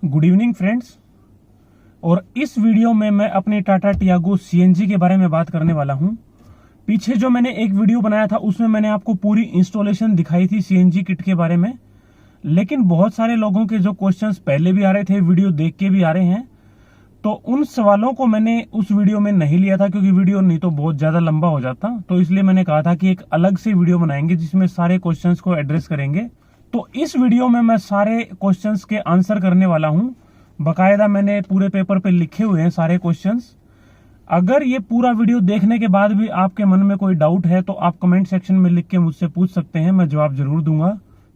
Good evening friends. और इस video में मैं अपनी टाटा टियागो सीएनजी के बारे में बात करने वाला हूं। पीछे जो मैंने एक वीडियो बनाया था उसमें मैंने आपको पूरी इंस्टॉलेशन दिखाई थी सीएनजी किट के बारे में, लेकिन बहुत सारे लोगों के जो क्वेश्चंस पहले भी आ रहे थे, वीडियो देख के भी आ रहे हैं, तो उन सवालों को मैंने उस वीडियो में नहीं लिया था क्योंकि वीडियो नहीं तो बहुत ज्यादा लंबा हो जाता। तो इसलिए मैंने कहा था कि एक अलग से वीडियो बनाएंगे जिसमें सारे क्वेश्चंस को एड्रेस करेंगे। तो इस वीडियो में मैं सारे क्वेश्चंस के आंसर करने वाला हूं। बकायदा मैंने पूरे पेपर पे लिखे हुए हैं सारे क्वेश्चंस। अगर ये पूरा वीडियो देखने के बाद भी आपके मन में कोई डाउट है तो आप कमेंट सेक्शन में लिख के मुझसे पूछ सकते हैं, मैं जवाब जरूर दूंगा।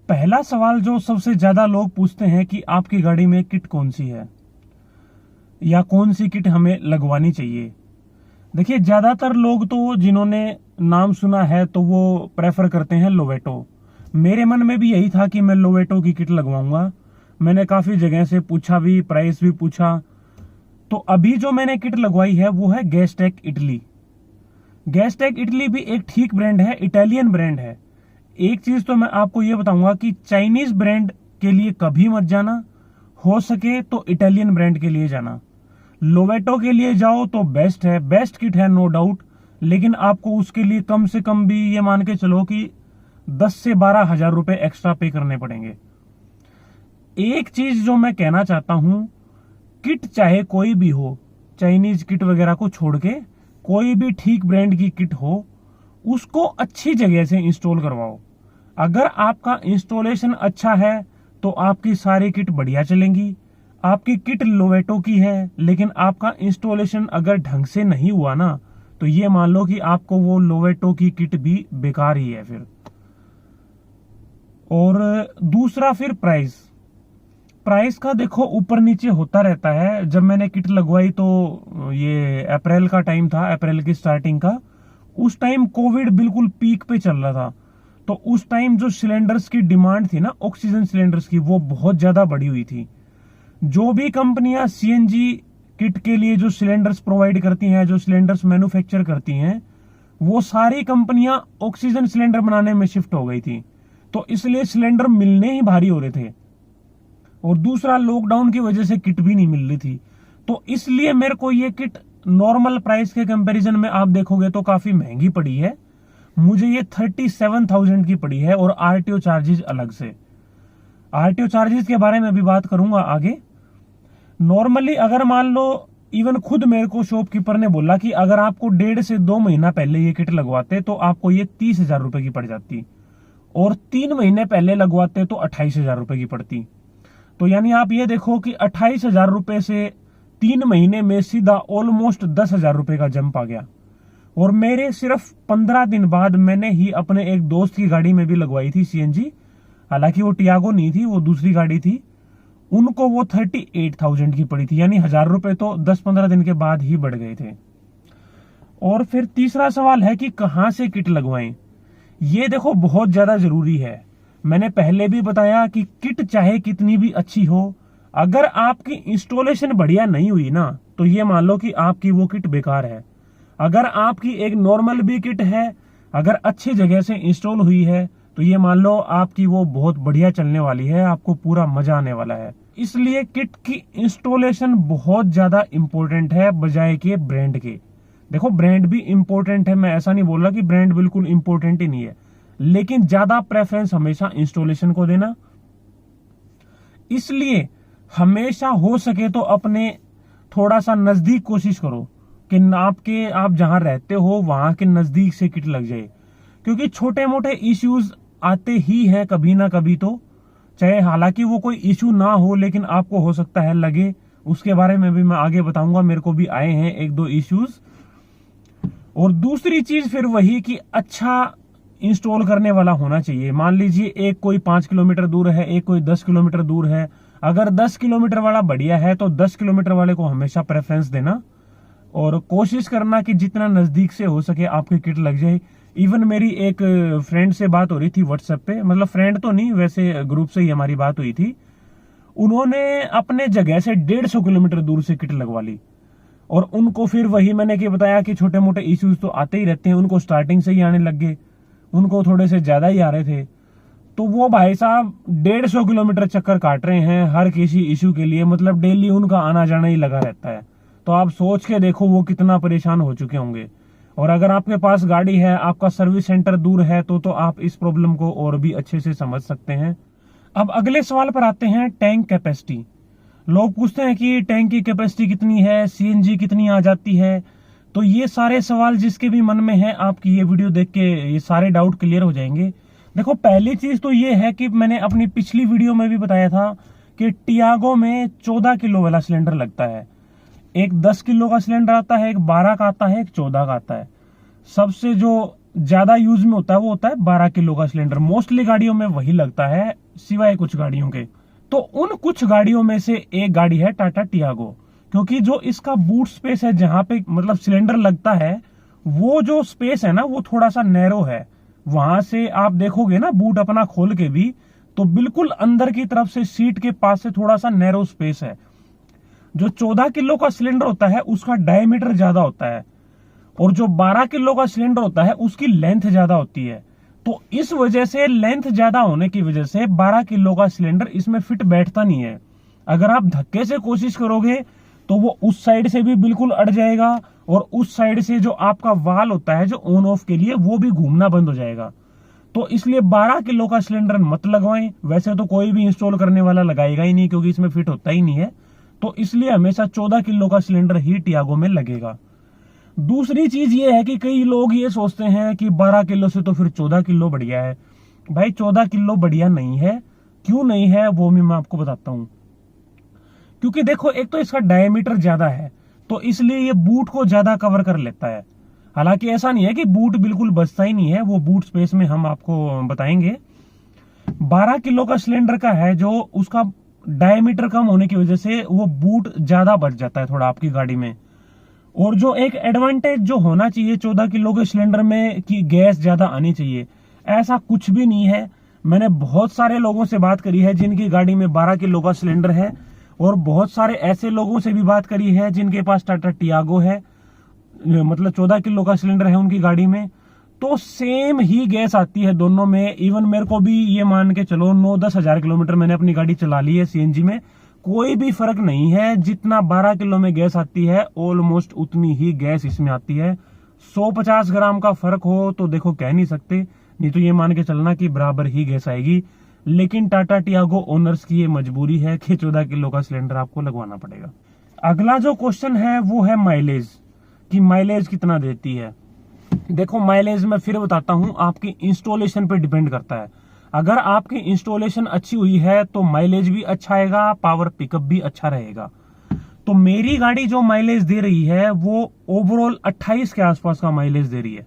पहला सवाल जो सबसे ज्यादा लोग पूछते हैं कि आपकी गाड़ी में किट कौन सी है या कौन सी किट हमें लगवानी चाहिए। देखिए, ज्यादातर लोग तो जिन्होंने नाम सुना है तो वो प्रेफर करते हैं लोवेटो। मेरे मन में भी यही था कि मैं लोवेटो की किट लगवाऊंगा। मैंने काफी जगह से पूछा भी, प्राइस भी पूछा। तो अभी जो मैंने किट लगवाई है वो है गैसटेक इटली। गैसटेक इटली भी एक ठीक ब्रांड है, इटालियन ब्रांड है। एक चीज तो मैं आपको ये बताऊंगा कि चाइनीज ब्रांड के लिए कभी मत जाना, हो सके तो इटालियन ब्रांड के लिए जाना। लोवेटो के लिए जाओ तो बेस्ट है, बेस्ट किट है नो डाउट, लेकिन आपको उसके लिए कम से कम भी ये मान के चलो कि 10 से 12 हजार रुपए एक्स्ट्रा पे करने पड़ेंगे। एक चीज जो मैं कहना चाहता हूं, किट चाहे कोई भी हो, चाइनीज किट वगैरह को छोड़ के कोई भी ठीक ब्रांड की किट हो, उसको अच्छी जगह से इंस्टॉल करवाओ। अगर आपका इंस्टॉलेशन अच्छा है तो आपकी सारी किट बढ़िया चलेंगी। आपकी किट लोवेटो की है लेकिन आपका इंस्टॉलेशन अगर ढंग से नहीं हुआ ना, तो ये मान लो कि आपको वो लोवेटो की किट भी बेकार ही है फिर। और दूसरा फिर प्राइस का देखो ऊपर नीचे होता रहता है। जब मैंने किट लगवाई तो ये अप्रैल का टाइम था, अप्रैल की स्टार्टिंग का। उस टाइम कोविड बिल्कुल पीक पे चल रहा था, तो उस टाइम जो सिलेंडर्स की डिमांड थी ना, ऑक्सीजन सिलेंडर्स की, वो बहुत ज्यादा बढ़ी हुई थी। जो भी कंपनियां सीएनजी किट के लिए जो सिलेंडर्स प्रोवाइड करती हैं, जो सिलेंडर्स मैन्युफैक्चर करती हैं, वो सारी कंपनियां ऑक्सीजन सिलेंडर बनाने में शिफ्ट हो गई थी। तो इसलिए सिलेंडर मिलने ही भारी हो रहे थे। और दूसरा, लॉकडाउन की वजह से किट भी नहीं मिल रही थी। तो इसलिए मेरे को ये किट नॉर्मल प्राइस के कंपैरिजन में आप देखोगे तो काफी महंगी पड़ी है। मुझे ये 37,000 की पड़ी है, और आरटीओ चार्जेस अलग से। आरटीओ चार्जेस के बारे में भी बात करूंगा आगे। नॉर्मली अगर मान लो, इवन खुद मेरे को शॉपकीपर ने बोला कि अगर आपको 1.5 से 2 महीना पहले ये किट लगवाते तो आपको ये 30,000 रुपए की पड़ जाती, और 3 महीने पहले लगवाते तो 28,000 रुपए की पड़ती। तो यानी आप ये देखो कि 28,000 रुपए से 3 महीने में सीधा ऑलमोस्ट 10,000 रुपए का जंप आ गया। और मेरे सिर्फ 15 दिन बाद मैंने ही अपने एक दोस्त की गाड़ी में भी लगवाई थी सीएनजी। हालांकि वो टियागो नहीं थी, वो दूसरी गाड़ी थी। उनको वो 38,000 की पड़ी थी, यानी 1,000 रुपए तो 10-15 दिन के बाद ही बढ़ गए थे। और फिर तीसरा सवाल है कि कहां से किट लगवाएं। ये देखो बहुत ज्यादा जरूरी है। मैंने पहले भी बताया कि किट चाहे कितनी भी अच्छी हो, अगर आपकी इंस्टॉलेशन बढ़िया नहीं हुई ना, तो ये मान लो कि आपकी वो किट बेकार है। अगर आपकी एक नॉर्मल भी किट है, अगर अच्छी जगह से इंस्टॉल हुई है, तो ये मान लो आपकी वो बहुत बढ़िया चलने वाली है, आपको पूरा मजा आने वाला है। इसलिए किट की इंस्टॉलेशन बहुत ज्यादा इंपॉर्टेंट है बजाय के ब्रांड के। देखो, ब्रांड भी इंपॉर्टेंट है, मैं ऐसा नहीं बोल रहा कि ब्रांड बिल्कुल इंपॉर्टेंट ही नहीं है, लेकिन ज्यादा प्रेफरेंस हमेशा इंस्टॉलेशन को देना। इसलिए हमेशा हो सके तो अपने थोड़ा सा नजदीक कोशिश करो कि आप जहां रहते हो वहां के नजदीक से किट लग जाए, क्योंकि छोटे मोटे इश्यूज आते ही हैं कभी ना कभी। तो चाहे हालांकि वो कोई इश्यू ना हो, लेकिन आपको हो सकता है लगे, उसके बारे में भी मैं आगे बताऊंगा। मेरे को भी आए हैं 1-2 इश्यूज। और दूसरी चीज फिर वही कि अच्छा इंस्टॉल करने वाला होना चाहिए। मान लीजिए एक कोई 5 किलोमीटर दूर है, एक कोई 10 किलोमीटर दूर है। अगर 10 किलोमीटर वाला बढ़िया है तो 10 किलोमीटर वाले को हमेशा प्रेफरेंस देना, और कोशिश करना कि जितना नजदीक से हो सके आपकी किट लग जाए। इवन मेरी एक फ्रेंड से बात हो रही थी व्हाट्सएप पे, मतलब फ्रेंड तो नहीं, वैसे ग्रुप से ही हमारी बात हुई थी। उन्होंने अपने जगह से 150 किलोमीटर दूर से किट लगवा ली, और उनको फिर वही मैंने क्या बताया कि छोटे मोटे इश्यूज तो आते ही रहते हैं। उनको स्टार्टिंग से ही आने लग गए, उनको थोड़े से ज्यादा ही आ रहे थे। तो वो भाई साहब 150 किलोमीटर चक्कर काट रहे हैं हर किसी इशू के लिए, मतलब डेली उनका आना जाना ही लगा रहता है। तो आप सोच के देखो वो कितना परेशान हो चुके होंगे। और अगर आपके पास गाड़ी है, आपका सर्विस सेंटर दूर है, तो आप इस प्रॉब्लम को और भी अच्छे से समझ सकते हैं। अब अगले सवाल पर आते हैं, टैंक कैपेसिटी। लोग पूछते हैं कि टैंक की कैपेसिटी कितनी है, सीएनजी कितनी आ जाती है। तो ये सारे सवाल जिसके भी मन में है, आपकी ये वीडियो देख के ये सारे डाउट क्लियर हो जाएंगे। देखो, पहली चीज तो ये है कि मैंने अपनी पिछली वीडियो में भी बताया था कि टियागो में 14 किलो वाला सिलेंडर लगता है। एक 10 किलो का सिलेंडर आता है, एक 12 का आता है, एक 14 का आता है। सबसे जो ज्यादा यूज में होता है वो होता है 12 किलो का सिलेंडर। मोस्टली गाड़ियों में वही लगता है, सिवाय कुछ गाड़ियों के। तो उन कुछ गाड़ियों में से एक गाड़ी है टाटा टियागो, क्योंकि जो इसका बूट स्पेस है, जहां पे मतलब सिलेंडर लगता है, वो जो स्पेस है ना, वो थोड़ा सा नैरो है। वहां से आप देखोगे ना बूट अपना खोल के भी, तो बिल्कुल अंदर की तरफ से सीट के पास से थोड़ा सा नैरो स्पेस है। जो 14 किलो का सिलेंडर होता है उसका डायमीटर ज्यादा होता है, और जो 12 किलो का सिलेंडर होता है उसकी लेंथ ज्यादा होती है। तो इस वजह से, लेंथ ज्यादा होने की वजह से 12 किलो का सिलेंडर इसमें फिट बैठता नहीं है। अगर आप धक्के से कोशिश करोगे तो वो उस साइड से भी बिल्कुल अड़ जाएगा, और उस साइड से जो आपका वाल होता है जो ऑन ऑफ के लिए, वो भी घूमना बंद हो जाएगा। तो इसलिए 12 किलो का सिलेंडर मत लगवाएं। वैसे तो कोई भी इंस्टॉल करने वाला लगाएगा ही नहीं, क्योंकि इसमें फिट होता ही नहीं है। तो इसलिए हमेशा 14 किलो का सिलेंडर ही टियागो में लगेगा। दूसरी चीज ये है कि कई लोग ये सोचते हैं कि 12 किलो से तो फिर 14 किलो बढ़िया है। भाई 14 किलो बढ़िया नहीं है। क्यों नहीं है वो भी मैं आपको बताता हूं। क्योंकि देखो, एक तो इसका डायमीटर ज्यादा है, तो इसलिए ये बूट को ज्यादा कवर कर लेता है। हालांकि ऐसा नहीं है कि बूट बिल्कुल बचता ही नहीं है, वो बूट स्पेस में हम आपको बताएंगे। 12 किलो का सिलेंडर का है, जो उसका डायमीटर कम होने की वजह से वो बूट ज्यादा बच जाता है थोड़ा आपकी गाड़ी में। और जो एक एडवांटेज जो होना चाहिए 14 किलो के सिलेंडर में, कि गैस ज्यादा आनी चाहिए, ऐसा कुछ भी नहीं है। मैंने बहुत सारे लोगों से बात करी है जिनकी गाड़ी में 12 किलो का सिलेंडर है, और बहुत सारे ऐसे लोगों से भी बात करी है जिनके पास टाटा टियागो है, मतलब 14 किलो का सिलेंडर है उनकी गाड़ी में। तो सेम ही गैस आती है दोनों में। इवन मेरे को भी ये मान के चलो 9-10 हजार किलोमीटर मैंने अपनी गाड़ी चला ली है सीएनजी में, कोई भी फर्क नहीं है। जितना 12 किलो में गैस आती है, ऑलमोस्ट उतनी ही गैस इसमें आती है। 150 ग्राम का फर्क हो तो देखो कह नहीं सकते, नहीं तो ये मान के चलना कि बराबर ही गैस आएगी। लेकिन टाटा टियागो ओनर्स की ये मजबूरी है कि 14 किलो का सिलेंडर आपको लगवाना पड़ेगा। अगला जो क्वेश्चन है वो है माइलेज, कि माइलेज कितना देती है। देखो, माइलेज मैं फिर बताता हूं, आपकी इंस्टॉलेशन पे डिपेंड करता है। अगर आपकी इंस्टॉलेशन अच्छी हुई है तो माइलेज भी अच्छा आएगा, पावर पिकअप भी अच्छा रहेगा। तो मेरी गाड़ी जो माइलेज दे रही है वो ओवरऑल 28 के आसपास का माइलेज दे रही है।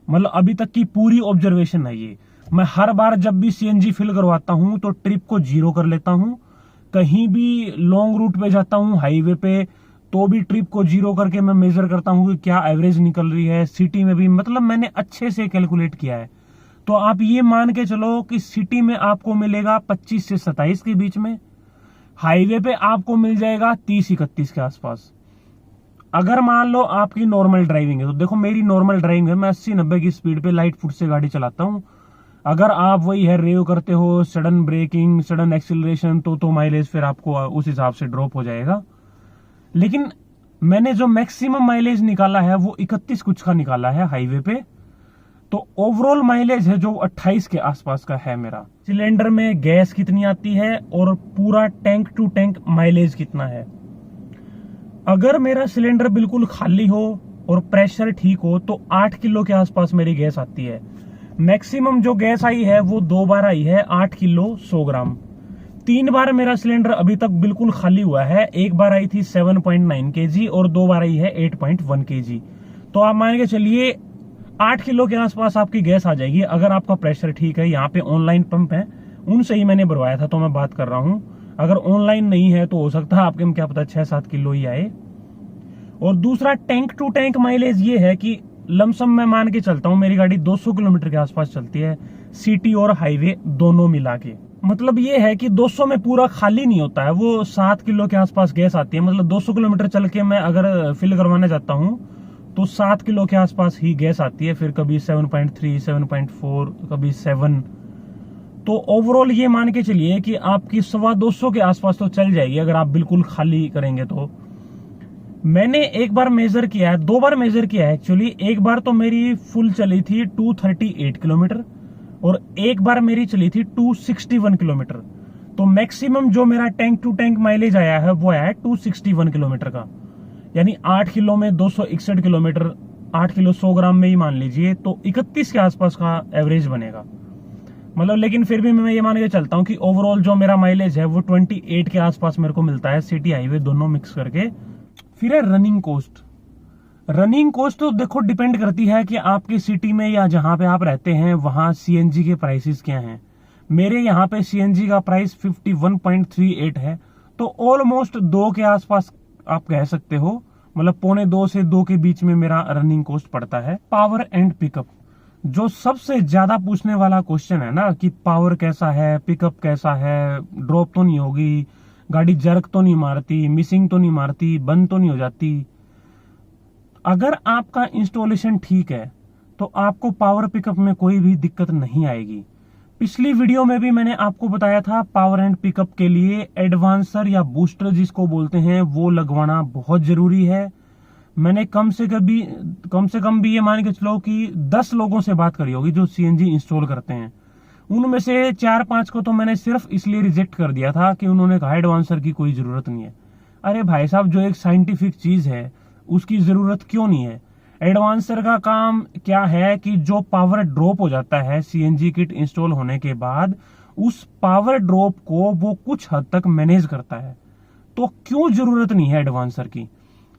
मतलब अभी तक की पूरी ऑब्जर्वेशन है ये। मैं हर बार जब भी सीएनजी फिल करवाता हूं तो ट्रिप को 0 कर लेता हूं। कहीं भी लॉन्ग रूट पे जाता हूं हाईवे पे, तो भी ट्रिप को 0 करके मैं मेजर करता हूं कि क्या एवरेज निकल रही है। सिटी में भी मतलब मैंने अच्छे से कैलकुलेट किया है। तो आप ये मान के चलो कि सिटी में आपको मिलेगा 25 से 27 के बीच में, हाईवे पे आपको मिल जाएगा 30-31 के आसपास। अगर मान लो आपकी नॉर्मल ड्राइविंग है, तो देखो मेरी नॉर्मल ड्राइविंग है, मैं 80-90 की स्पीड पे लाइट फुट से गाड़ी चलाता हूं। अगर आप वही है रेव करते हो, सडन ब्रेकिंग, सडन एक्सीलरेशन, तो माइलेज फिर आपको उस हिसाब से ड्रॉप हो जाएगा। लेकिन मैंने जो मैक्सिमम माइलेज निकाला है वो 31 कुछ का निकाला है हाईवे पे। तो ओवरऑल माइलेज है जो 28 के आसपास का है मेरा। सिलेंडर में गैस कितनी आती है और पूरा टैंक टू टैंक माइलेज कितना है। अगर मेरा सिलेंडर बिल्कुल खाली हो और प्रेशर ठीक हो तो 8 किलो के आसपास मेरी गैस आती है। मैक्सिमम जो गैस आई है वो 2 बार आई है, 8 किलो 100 ग्राम। 3 बार मेरा सिलेंडर अभी तक बिल्कुल खाली हुआ है। एक बार आई थी 7.9 kg और 2 बार आई है 8.1 kg। तो आप मान के चलिए 8 किलो के आसपास आपकी गैस आ जाएगी, अगर आपका प्रेशर ठीक है। यहाँ पे ऑनलाइन पंप है, उनसे ही मैंने भरवाया था तो मैं बात कर रहा हूँ। अगर ऑनलाइन नहीं है तो हो सकता है आपके में क्या पता 6-7 किलो ही आए। और दूसरा टैंक टू टैंक माइलेज ये है कि लमसम मैं मान के चलता हूँ मेरी गाड़ी 200 किलोमीटर के आसपास चलती है, सिटी और हाईवे दोनों मिला के। मतलब ये है कि 200 में पूरा खाली नहीं होता है, वो 7 किलो के आसपास गैस आती है। मतलब 200 किलोमीटर चल के मैं अगर फिल करवाने जाता हूँ तो 7 किलो के आसपास ही गैस आती है। फिर कभी 7.3, 7.4, कभी 7। तो ओवरऑल ये मान के चलिए कि आपकी 250 के आसपास तो चल जाएगी अगर आप बिल्कुल खाली करेंगे तो। मैंने एक बार मेजर किया है, 2 बार मेजर किया है एक्चुअली। एक बार तो मेरी फुल चली थी 238 किलोमीटर और एक बार मेरी चली थी 261 किलोमीटर। तो मैक्सिमम जो मेरा टैंक टू टैंक माइलेज आया है वो आया है 261 किलोमीटर का, यानी 8 किलो में 261 किलोमीटर, 8 किलो 100 ग्राम में ही मान लीजिए, तो 31 के आसपास का एवरेज बनेगा। मतलब लेकिन फिर भी मैं ये मान के चलता हूँ कि ओवरऑल जो मेरा माइलेज है वो 28 के आसपास मेरे को मिलता है, सिटी हाईवे दोनों मिक्स करके। फिर है रनिंग कॉस्ट। रनिंग कॉस्ट तो देखो डिपेंड करती है कि आपकी सिटी में या जहां पे आप रहते हैं वहां सीएनजी के प्राइसेस क्या हैं। मेरे यहाँ पे सीएनजी का प्राइस 51.38 है, तो ऑलमोस्ट 2 के आसपास आप कह सकते हो, मतलब 1.25 से 2 के बीच में मेरा रनिंग कॉस्ट पड़ता है। पावर एंड पिकअप, जो सबसे ज्यादा पूछने वाला क्वेश्चन है ना कि पावर कैसा है, पिकअप कैसा है, ड्रॉप तो नहीं होगी, गाड़ी जर्क तो नहीं मारती, मिसिंग तो नहीं मारती, बंद तो नहीं हो जाती। अगर आपका इंस्टॉलेशन ठीक है तो आपको पावर पिकअप में कोई भी दिक्कत नहीं आएगी। पिछली वीडियो में भी मैंने आपको बताया था पावर एंड पिकअप के लिए एडवांसर या बूस्टर जिसको बोलते हैं वो लगवाना बहुत जरूरी है। मैंने कम से कम भी ये मान के चलो कि 10 लोगों से बात करी होगी जो सीएनजी इंस्टॉल करते हैं। उनमें से 4-5 को तो मैंने सिर्फ इसलिए रिजेक्ट कर दिया था कि उन्होंने कहा एडवांसर की कोई जरूरत नहीं है। अरे भाई साहब, जो एक साइंटिफिक चीज है उसकी जरूरत क्यों नहीं है? एडवांसर का काम क्या है कि जो पावर ड्रॉप हो जाता है सीएनजी किट इंस्टॉल होने के बाद, उस पावर ड्रॉप को वो कुछ हद तक मैनेज करता है। तो क्यों जरूरत नहीं है एडवांसर की?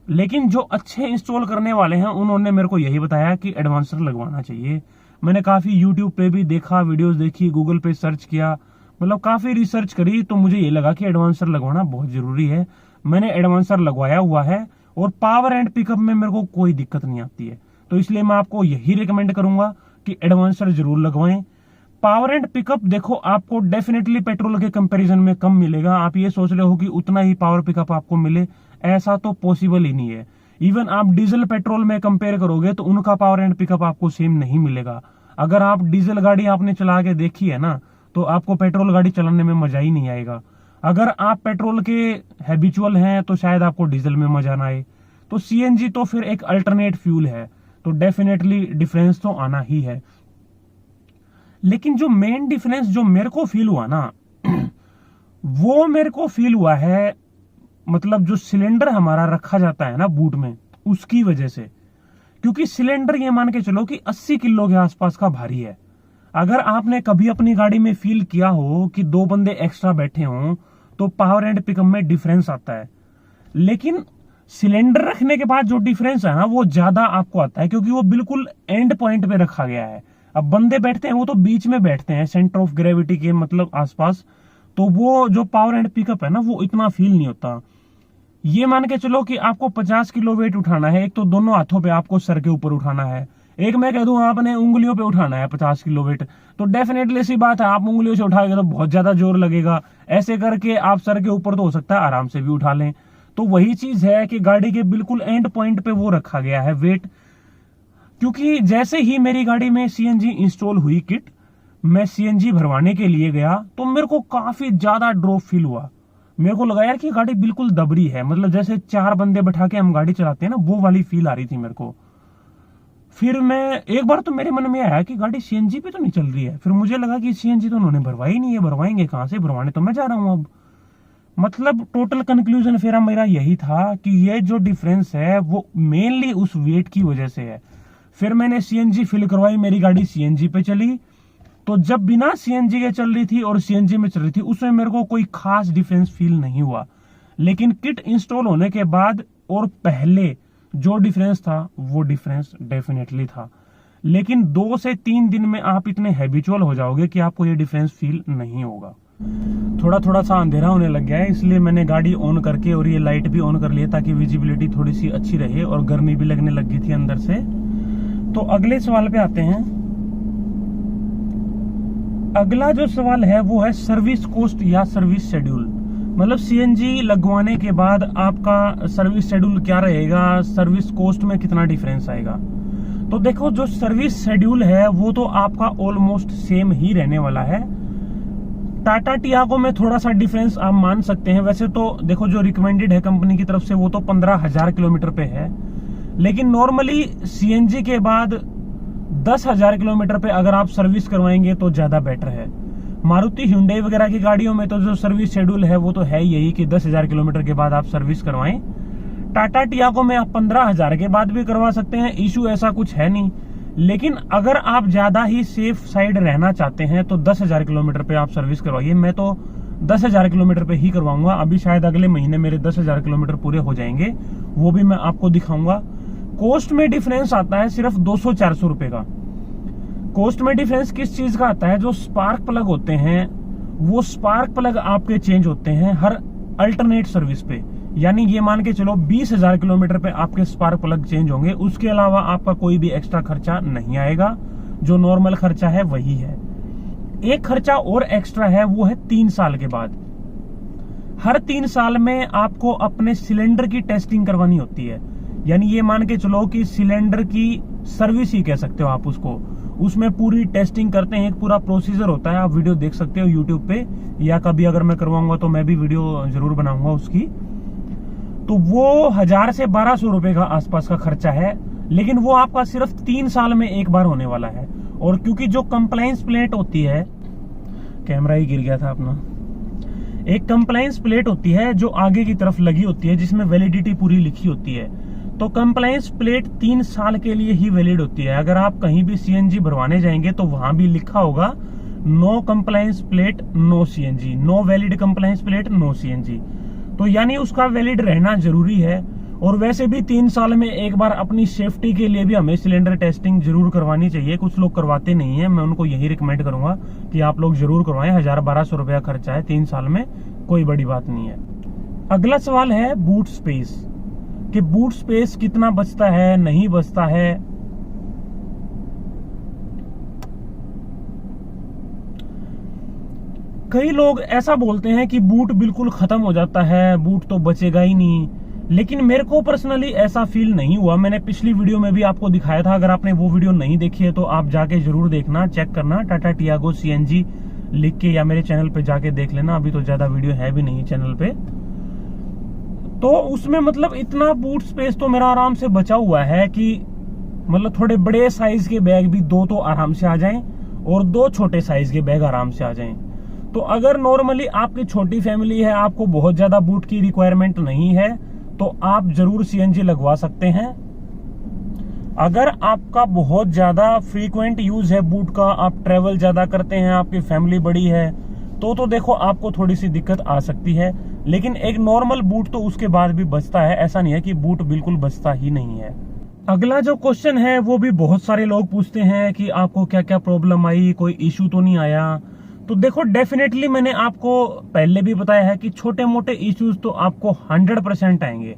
लेकिन जो अच्छे इंस्टॉल करने वाले हैं उन्होंने मेरे को यही बताया कि एडवांसर लगवाना चाहिए। मैंने काफी यूट्यूब पे भी देखा, वीडियोस देखी, गूगल पे सर्च किया, मतलब काफी रिसर्च करी, तो मुझे ये लगा कि एडवांसर लगवाना बहुत जरूरी है। मैंने एडवांसर लगवाया हुआ है और पावर एंड पिकअप में मेरे को कोई दिक्कत नहीं आती है, तो इसलिए मैं आपको यही रिकमेंड करूंगा कि एडवांसर जरूर लगवाएं। पावर एंड पिकअप देखो आपको डेफिनेटली पेट्रोल के कंपैरिजन में कम मिलेगा। आप ये सोच रहे हो कि उतना ही पावर पिकअप आपको मिले, ऐसा तो पॉसिबल ही नहीं है। इवन आप डीजल पेट्रोल में कंपेयर करोगे तो उनका पावर एंड पिकअप आपको सेम नहीं मिलेगा। अगर आप डीजल गाड़ी आपने चला के देखी है ना, तो आपको पेट्रोल गाड़ी चलाने में मजा ही नहीं आएगा। अगर आप पेट्रोल के हैबिचुअल हैं तो शायद आपको डीजल में मजा ना आए। तो सीएनजी तो फिर एक अल्टरनेट फ्यूल है, तो डेफिनेटली डिफरेंस तो आना ही है। लेकिन जो मेन डिफरेंस जो मेरे को फील हुआ ना वो मेरे को फील हुआ है, मतलब जो सिलेंडर हमारा रखा जाता है ना बूट में, उसकी वजह से। क्योंकि सिलेंडर ये मान के चलो कि 80 किलो के आसपास का भारी है। अगर आपने कभी अपनी गाड़ी में फील किया हो कि 2 बंदे एक्स्ट्रा बैठे हों तो पावर एंड पिकअप में डिफरेंस आता है। लेकिन सिलेंडर रखने के बाद जो डिफरेंस है ना वो ज्यादा आपको आता है, क्योंकि वो बिल्कुल एंड पॉइंट पे रखा गया है। अब बंदे बैठते हैं वो तो बीच में बैठते हैं, सेंटर ऑफ ग्रेविटी के मतलब आसपास, तो वो जो पावर एंड पिकअप है ना वो इतना फील नहीं होता। ये मान के चलो कि आपको 50 किलो वेट उठाना है, एक तो दोनों हाथों पे आपको सर के ऊपर उठाना है, एक मैं कह दूं आपने उंगलियों पे उठाना है 50 किलो वेट, तो डेफिनेटली सी बात है आप उंगलियों से उठाएंगे तो बहुत ज्यादा जोर लगेगा। ऐसे करके आप सर के ऊपर तो हो सकता है आराम से भी उठा लें। तो वही चीज है कि गाड़ी के बिल्कुल एंड पॉइंट पे वो रखा गया है वेट। क्योंकि जैसे ही मेरी गाड़ी में सीएनजी इंस्टॉल हुई किट, मैं सीएनजी भरवाने के लिए गया तो मेरे को काफी ज्यादा ड्रॉप फील हुआ। मेरे को लगा यार कि गाड़ी बिल्कुल दबरी है, मतलब जैसे 4 बंदे बैठा के हम गाड़ी चलाते हैं ना, वो वाली फील आ रही थी मेरे को। फिर मैं एक बार तो मेरे मन में आया कि गाड़ी सीएनजी पे तो नहीं चल रही है। फिर मुझे लगा कि सीएनजी तो उन्होंने भरवाई नहीं है, भरवाएंगे कहां से, भरवाने तो मैं जा रहा हूं अब। मतलब टोटल कंक्लूजन फिर मेरा यही था कि ये जो डिफरेंस है वो मेनली उस वेट की वजह से है। फिर मैंने सीएनजी फिल करवाई, मेरी गाड़ी सीएनजी पे चली। तो जब बिना सीएनजी के चल रही थी और सीएनजी में चल रही थी उसमें मेरे को कोई खास डिफरेंस फील नहीं हुआ। लेकिन किट इंस्टॉल होने के बाद और पहले जो डिफरेंस था वो डिफरेंस डेफिनेटली था। लेकिन 2 से 3 दिन में आप इतने हैबिचुअल हो जाओगे कि आपको ये डिफरेंस फील नहीं होगा। थोड़ा सा अंधेरा होने लग गया है, इसलिए मैंने गाड़ी ऑन करके और ये लाइट भी ऑन कर लिया ताकि विजिबिलिटी थोड़ी सी अच्छी रहे, और गर्मी भी लगने लग गई थी अंदर से। तो अगले सवाल पे आते हैं। अगला जो सवाल है वो है सर्विस कॉस्ट या सर्विस शेड्यूल। मतलब सीएनजी लगवाने के बाद आपका सर्विस शेड्यूल क्या रहेगा, सर्विस कॉस्ट में कितना डिफरेंस आएगा। तो देखो जो सर्विस शेड्यूल है वो तो आपका ऑलमोस्ट सेम ही रहने वाला है। टाटा टियागो में थोड़ा सा डिफरेंस आप मान सकते हैं। वैसे तो देखो जो रिकमेंडेड है कंपनी की तरफ से वो तो 15,000 किलोमीटर पे है, लेकिन नॉर्मली सीएनजी के बाद 10,000 किलोमीटर पे अगर आप सर्विस करवाएंगे तो ज्यादा बेटर है। मारुति हुंडई वगैरह की गाड़ियों में तो जो सर्विस शेड्यूल है वो तो है यही कि 10,000 किलोमीटर के बाद आप सर्विस करवाएं। टाटा टियागो में आप 15,000 के बाद भी करवा सकते हैं, इशू ऐसा कुछ है नहीं। लेकिन अगर आप ज्यादा ही सेफ साइड रहना चाहते हैं तो 10,000 किलोमीटर पे आप सर्विस करवाइए। मैं तो 10,000 किलोमीटर पे ही करवाऊंगा। अभी शायद अगले महीने मेरे 10,000 किलोमीटर पूरे हो जाएंगे, वो भी मैं आपको दिखाऊंगा। कॉस्ट में डिफरेंस आता है सिर्फ 200-400 रुपए का। कॉस्ट में डिफरेंस किस चीज का आता है? जो स्पार्क प्लग होते हैं वो स्पार्क प्लग आपके चेंज होते हैं हर अल्टरनेट सर्विस पे। यानी ये मान के चलो 20,000 किलोमीटर पे आपके स्पार्क प्लग चेंज होंगे, उसके अलावा आपका कोई भी एक्स्ट्रा खर्चा नहीं आएगा। जो नॉर्मल खर्चा है वही है। एक खर्चा और एक्स्ट्रा है, वो है 3 साल के बाद। हर 3 साल में आपको अपने सिलेंडर की टेस्टिंग करवानी होती है। यानी ये मान के चलो कि सिलेंडर की सर्विस ही कह सकते हो आप उसको। उसमें पूरी टेस्टिंग करते हैं, एक पूरा प्रोसीजर होता है। आप वीडियो देख सकते हो यूट्यूब पे, या कभी अगर मैं करवाऊंगा तो मैं भी वीडियो जरूर बनाऊंगा उसकी। तो वो 1,000 से 1,200 रुपए का आसपास का खर्चा है, लेकिन वो आपका सिर्फ 3 साल में एक बार होने वाला है। और क्योंकि जो कंप्लायंस प्लेट होती है, कैमरा ही गिर गया था अपना, एक कंप्लायंस प्लेट होती है जो आगे की तरफ लगी होती है जिसमें वैलिडिटी पूरी लिखी होती है। तो कंप्लायंस प्लेट 3 साल के लिए ही वैलिड होती है। अगर आप कहीं भी सीएनजी भरवाने जाएंगे तो वहां भी लिखा होगा no compliance plate no CNG, no valid compliance plate no CNG. तो यानी उसका वैलिड रहना जरूरी है। और वैसे भी 3 साल में एक बार अपनी सेफ्टी के लिए भी हमें सिलेंडर टेस्टिंग जरूर करवानी चाहिए। कुछ लोग करवाते नहीं है, मैं उनको यही रिकमेंड करूंगा कि आप लोग जरूर करवाएं। 1,000-1,200 रुपया खर्चा है 3 साल में, कोई बड़ी बात नहीं है। अगला सवाल है बूट स्पेस, कि बूट स्पेस कितना बचता है, नहीं बचता है। कई लोग ऐसा बोलते हैं कि बूट बिल्कुल खत्म हो जाता है, बूट तो बचेगा ही नहीं। लेकिन मेरे को पर्सनली ऐसा फील नहीं हुआ। मैंने पिछली वीडियो में भी आपको दिखाया था, अगर आपने वो वीडियो नहीं देखी है तो आप जाके जरूर देखना, चेक करना, टाटा टियागो सीएनजी लिख के, या मेरे चैनल पे जाके देख लेना। अभी तो ज्यादा वीडियो है भी नहीं चैनल पे। तो उसमें मतलब इतना बूट स्पेस तो मेरा आराम से बचा हुआ है कि मतलब थोड़े बड़े साइज के बैग भी 2 तो आराम से आ जाएं और 2 छोटे साइज के बैग आराम से आ जाएं। तो अगर नॉर्मली आपकी छोटी फैमिली है, आपको बहुत ज्यादा बूट की रिक्वायरमेंट नहीं है, तो आप जरूर सीएनजी लगवा सकते हैं। अगर आपका बहुत ज्यादा फ्रीक्वेंट यूज है बूट का, आप ट्रेवल ज्यादा करते हैं, आपकी फैमिली बड़ी है, तो देखो आपको थोड़ी सी दिक्कत आ सकती है। लेकिन एक नॉर्मल बूट तो उसके बाद भी बचता है, ऐसा नहीं है कि बूट बिल्कुल बचता ही नहीं है। अगला जो क्वेश्चन है वो भी बहुत सारे लोग पूछते हैं कि आपको क्या क्या प्रॉब्लम आई, कोई इश्यू तो नहीं आया। तो देखो डेफिनेटली मैंने आपको पहले भी बताया है कि छोटे मोटे इश्यूज तो आपको 100% आएंगे,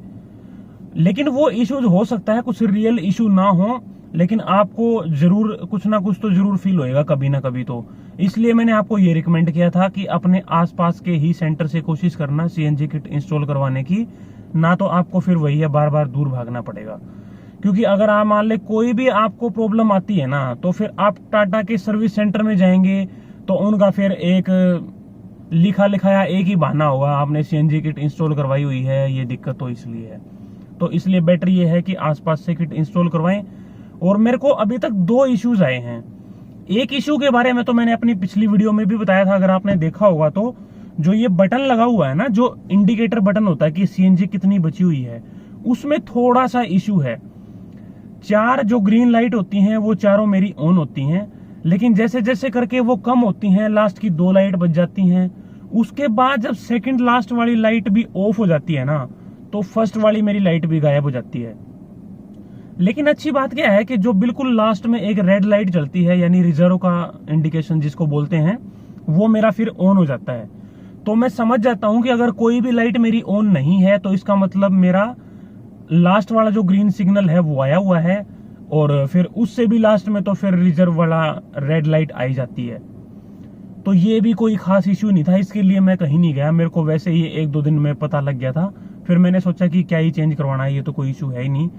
लेकिन वो इश्यूज हो सकता है कुछ रियल इश्यू ना हो, लेकिन आपको जरूर कुछ ना कुछ तो जरूर फील होएगा कभी ना कभी। तो इसलिए मैंने आपको ये रिकमेंड किया था कि अपने आसपास के ही सेंटर से कोशिश करना सीएनजी किट इंस्टॉल करवाने की, ना तो आपको फिर वही है बार बार दूर भागना पड़ेगा। क्योंकि अगर आप मान ले कोई भी आपको प्रॉब्लम आती है ना, तो फिर आप टाटा के सर्विस सेंटर में जाएंगे तो उनका फिर एक लिखा लिखाया एक ही बहाना होगा, आपने सीएनजी किट इंस्टॉल करवाई हुई है, ये दिक्कत तो इसलिए है। तो इसलिए बेटर ये है कि आसपास से किट इंस्टॉल करवाएं। और मेरे को अभी तक 2 इश्यूज आए हैं। एक इश्यू के बारे में तो मैंने अपनी पिछली वीडियो में भी बताया था, अगर आपने देखा होगा तो। जो ये बटन लगा हुआ है ना, जो इंडिकेटर बटन होता है कि सीएनजी कितनी बची हुई है, उसमें थोड़ा सा इश्यू है। 4 जो ग्रीन लाइट होती हैं वो चारों मेरी ऑन होती हैं, लेकिन जैसे जैसे करके वो कम होती हैं, लास्ट की 2 लाइट बच जाती हैं। उसके बाद जब सेकंड लास्ट वाली लाइट भी ऑफ हो जाती है ना, तो फर्स्ट वाली मेरी लाइट भी गायब हो जाती है। लेकिन अच्छी बात क्या है कि जो बिल्कुल लास्ट में एक रेड लाइट चलती है, यानी रिजर्व का इंडिकेशन जिसको बोलते हैं, वो मेरा फिर ऑन हो जाता है। तो मैं समझ जाता हूं कि अगर कोई भी लाइट मेरी ऑन नहीं है तो इसका मतलब मेरा लास्ट वाला जो ग्रीन सिग्नल है वो आया हुआ है, और फिर उससे भी लास्ट में तो फिर रिजर्व वाला रेड लाइट आई जाती है। तो ये भी कोई खास इश्यू नहीं था, इसके लिए मैं कहीं नहीं गया। मेरे को वैसे ही 1-2 दिन में पता लग गया था। फिर मैंने सोचा कि क्या ही चेंज करवाना है, ये तो कोई इशू है ही नहीं।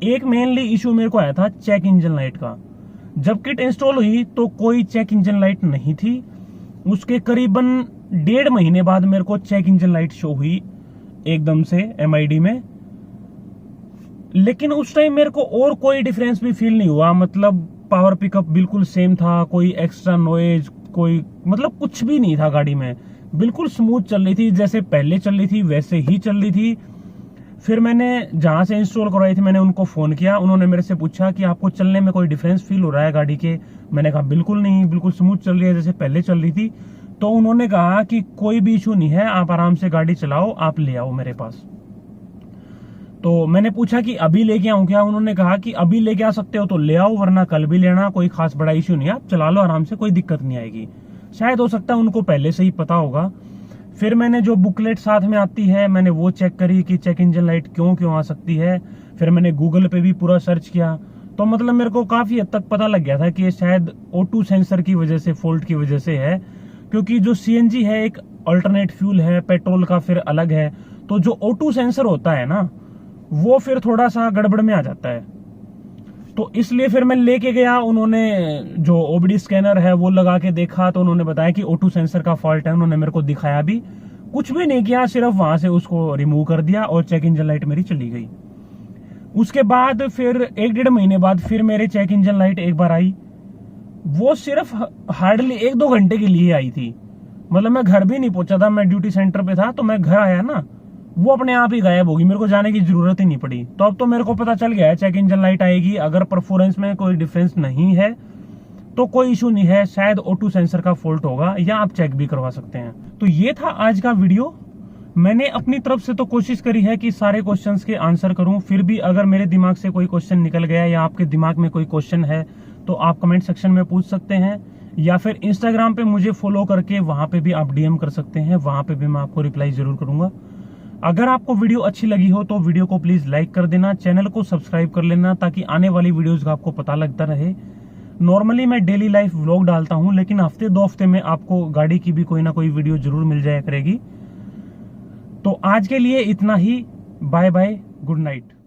एक मेनली इशू मेरे को आया था चेक इंजन लाइट का। जब किट इंस्टॉल हुई तो कोई चेक इंजन लाइट नहीं थी। उसके करीबन 1.5 महीने बाद मेरे को चेक इंजन लाइट शो हुई एकदम से MID में। लेकिन उस टाइम मेरे को और कोई डिफरेंस भी फील नहीं हुआ, मतलब पावर पिकअप बिल्कुल सेम था, कोई एक्स्ट्रा नॉइज, कोई मतलब कुछ भी नहीं था गाड़ी में, बिल्कुल स्मूथ चल रही थी, जैसे पहले चल रही थी वैसे ही चल रही थी। फिर मैंने जहां से इंस्टॉल करवाई थी मैंने उनको फोन किया, उन्होंने मेरे से पूछा कि आपको चलने में कोई डिफरेंस फील हो रहा है गाड़ी के? मैंने कहा बिल्कुल नहीं, बिल्कुल स्मूथ चल रही है जैसे पहले चल रही थी। तो उन्होंने कहा कि कोई भी इशू नहीं है, आप आराम से गाड़ी चलाओ, आप ले आओ मेरे पास। तो मैंने पूछा कि अभी लेके आऊं क्या? उन्होंने कहा कि अभी लेके आ सकते हो तो ले आओ, वरना कल भी लेना, कोई खास बड़ा इश्यू नहीं है, आप चला लो आराम से, कोई दिक्कत नहीं आएगी। शायद हो सकता है उनको पहले से ही पता होगा। फिर मैंने जो बुकलेट साथ में आती है मैंने वो चेक करी कि चेक इंजन लाइट क्यों आ सकती है। फिर मैंने गूगल पे भी पूरा सर्च किया, तो मतलब मेरे को काफी हद तक पता लग गया था कि ये शायद O2 सेंसर की वजह से, फॉल्ट की वजह से है। क्योंकि जो CNG है एक अल्टरनेट फ्यूल है, पेट्रोल का फिर अलग है, तो जो O2 सेंसर होता है ना वो फिर थोड़ा सा गड़बड़ में आ जाता है। तो इसलिए फिर मैं लेके गया, उन्होंने जो OBD स्कैनर है वो लगा के देखा, तो उन्होंने बताया कि O2 सेंसर का फॉल्ट है। उन्होंने मेरे को दिखाया भी, कुछ भी नहीं किया, सिर्फ वहां से उसको रिमूव कर दिया और चेक इंजन लाइट मेरी चली गई। उसके बाद फिर 1-1.5 महीने बाद फिर मेरे चेक इंजन लाइट एक बार आई, वो सिर्फ हार्डली 1-2 घंटे के लिए आई थी। मतलब मैं घर भी नहीं पहुंचा था, मैं ड्यूटी सेंटर पे था, तो मैं घर आया ना वो अपने आप ही गायब होगी, मेरे को जाने की जरूरत ही नहीं पड़ी। तो अब तो मेरे को पता चल गया है चेक इंजन लाइट आएगी, अगर परफॉर्मेंस में कोई डिफरेंस नहीं है तो कोई इशू नहीं है, शायद O2 सेंसर का फॉल्ट होगा, या आप चेक भी करवा सकते हैं। तो ये था आज का वीडियो। मैंने अपनी तरफ से तो कोशिश करी है कि सारे क्वेश्चंस के आंसर करूं, फिर भी अगर मेरे दिमाग से कोई क्वेश्चन निकल गया या आपके दिमाग में कोई क्वेश्चन है तो आप कमेंट सेक्शन में पूछ सकते हैं, या फिर इंस्टाग्राम पे मुझे फॉलो करके वहां पे भी आप DM कर सकते हैं, वहां पे भी मैं आपको रिप्लाई जरूर करूंगा। अगर आपको वीडियो अच्छी लगी हो तो वीडियो को प्लीज लाइक कर देना, चैनल को सब्सक्राइब कर लेना, ताकि आने वाली वीडियोस का आपको पता लगता रहे। नॉर्मली मैं डेली लाइफ व्लॉग डालता हूं, लेकिन हफ्ते 2 हफ्ते में आपको गाड़ी की भी कोई ना कोई वीडियो जरूर मिल जाया करेगी। तो आज के लिए इतना ही, बाय बाय, गुड नाइट।